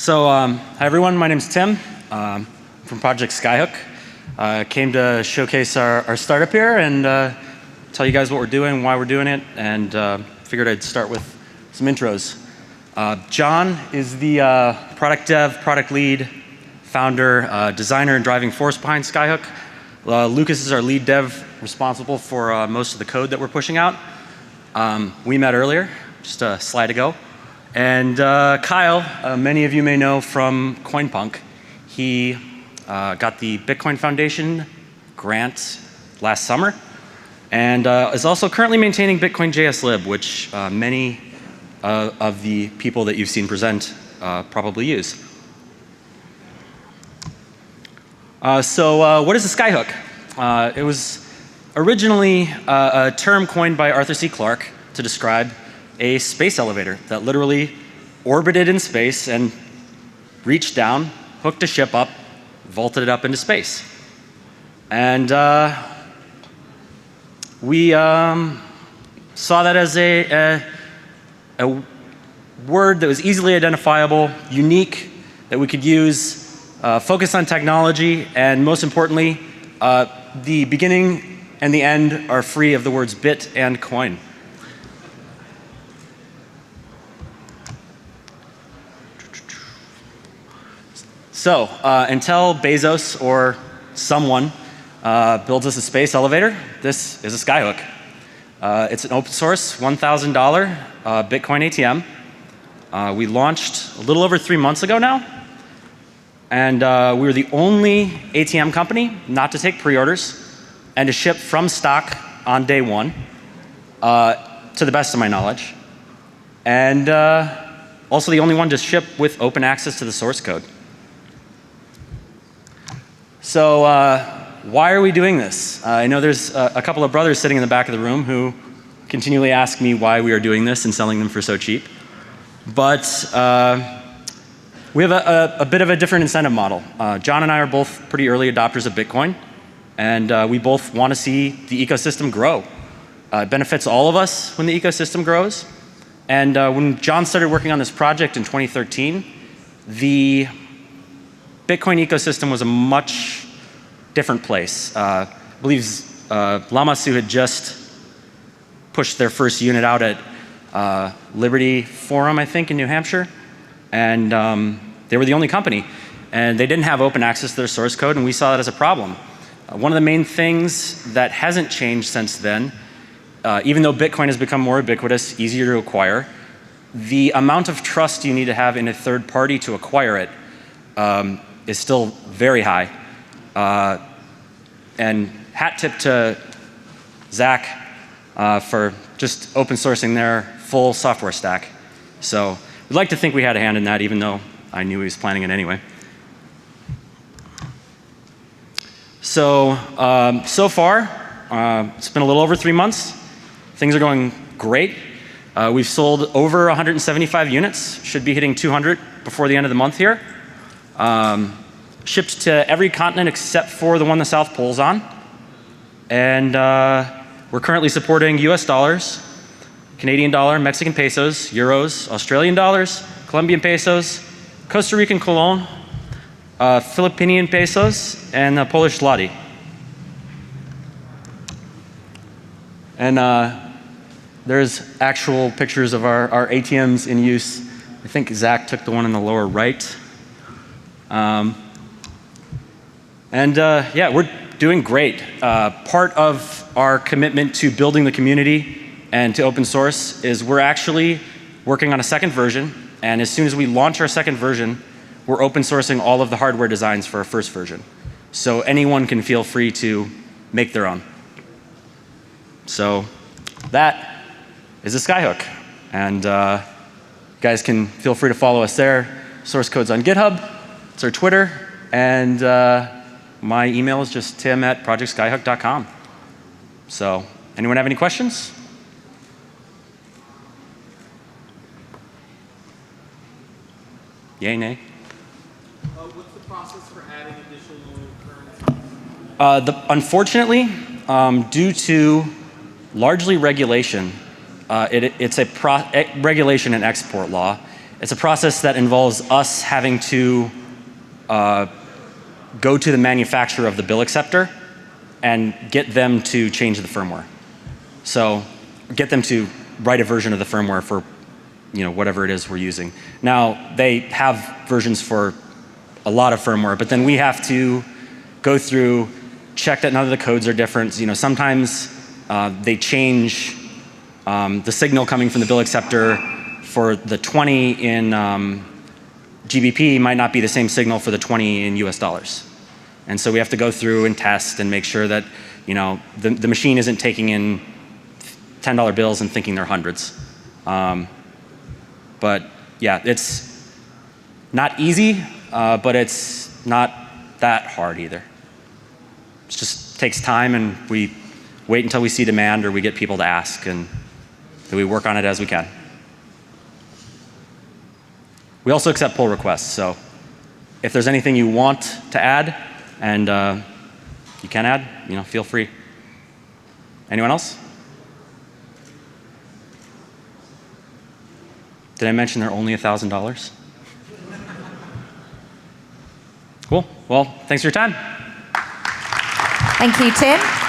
Hi everyone, my name's Tim from Project Skyhook. Came to showcase our startup here and tell you guys what we're doing, why we're doing it, and figured I'd start with some intros. John is the product dev, product lead, founder, designer, and driving force behind Skyhook. Lucas is our lead dev, responsible for most of the code that we're pushing out. We met earlier, just a slide ago. And Kyle, many of you may know from CoinPunk. He got the Bitcoin Foundation grant last summer and is also currently maintaining Bitcoin JS Lib, which many of the people that you've seen present probably use. What is the Skyhook? It was originally a term coined by Arthur C. Clarke to describe a space elevator that literally orbited in space and reached down, hooked a ship up, vaulted it up into space. And we saw that as a word that was easily identifiable, unique, that we could use, focus on technology, and most importantly, the beginning and the end are free of the words bit and coin. So until Bezos or someone builds us a space elevator, this is a Skyhook. It's an open source $1,000 Bitcoin ATM. We launched a little over 3 months ago now. And we were the only ATM company not to take pre-orders and to ship from stock on day one, to the best of my knowledge. And also the only one to ship with open access to the source code. So why are we doing this? I know there's a couple of brothers sitting in the back of the room who continually ask me why we are doing this and selling them for so cheap. But we have a bit of a different incentive model. John and I are both pretty early adopters of Bitcoin, and we both want to see the ecosystem grow. It benefits all of us when the ecosystem grows. And when John started working on this project in 2013, the Bitcoin ecosystem was a much different place. I believe Lamasu had just pushed their first unit out at Liberty Forum, I think, in New Hampshire. And they were the only company. And they didn't have open access to their source code, and we saw that as a problem. One of the main things that hasn't changed since then, even though Bitcoin has become more ubiquitous, easier to acquire, the amount of trust you need to have in a third party to acquire it is still very high. And hat tip to Zach for just open sourcing their full software stack. So we'd like to think we had a hand in that, even though I knew he was planning it anyway. So far, it's been a little over 3 months. Things are going great. We've sold over 175 units, should be hitting 200 before the end of the month here. Shipped to every continent except for the one the South Pole's on. And we're currently supporting US dollars, Canadian dollar, Mexican pesos, euros, Australian dollars, Colombian pesos, Costa Rican colon, Philippine pesos, and Polish zloty. And there's actual pictures of our ATMs in use. I think Zach took the one in the lower right. Yeah, we're doing great. Part of our commitment to building the community and to open source is we're actually working on a second version, and as soon as we launch our second version, we're open sourcing all of the hardware designs for our first version. So anyone can feel free to make their own. So that is a Skyhook. And you guys can feel free to follow us there. Source code's on GitHub, it's our Twitter, and my email is just tim@projectskyhook.com. So anyone have any questions? Yay, nay? What's the process for adding additional currencies? Unfortunately, due to largely regulation, it's a regulation and export law, It's a process that involves us having to go to the manufacturer of the bill acceptor and get them to change the firmware. So get them to write a version of the firmware for whatever it is we're using. Now, they have versions for a lot of firmware, but then we have to go through, check that none of the codes are different. Sometimes they change the signal coming from the bill acceptor for the 20 in GBP might not be the same signal for the 20 in US dollars. And so we have to go through and test and make sure that the machine isn't taking in $10 bills and thinking they're hundreds. But yeah, it's not easy, but it's not that hard either. It just takes time, and we wait until we see demand or we get people to ask, and then we work on it as we can. We also accept pull requests, so if there's anything you want to add, and you can add, feel free. Anyone else? Did I mention they're only $1,000? Cool. Well, thanks for your time. Thank you, Tim.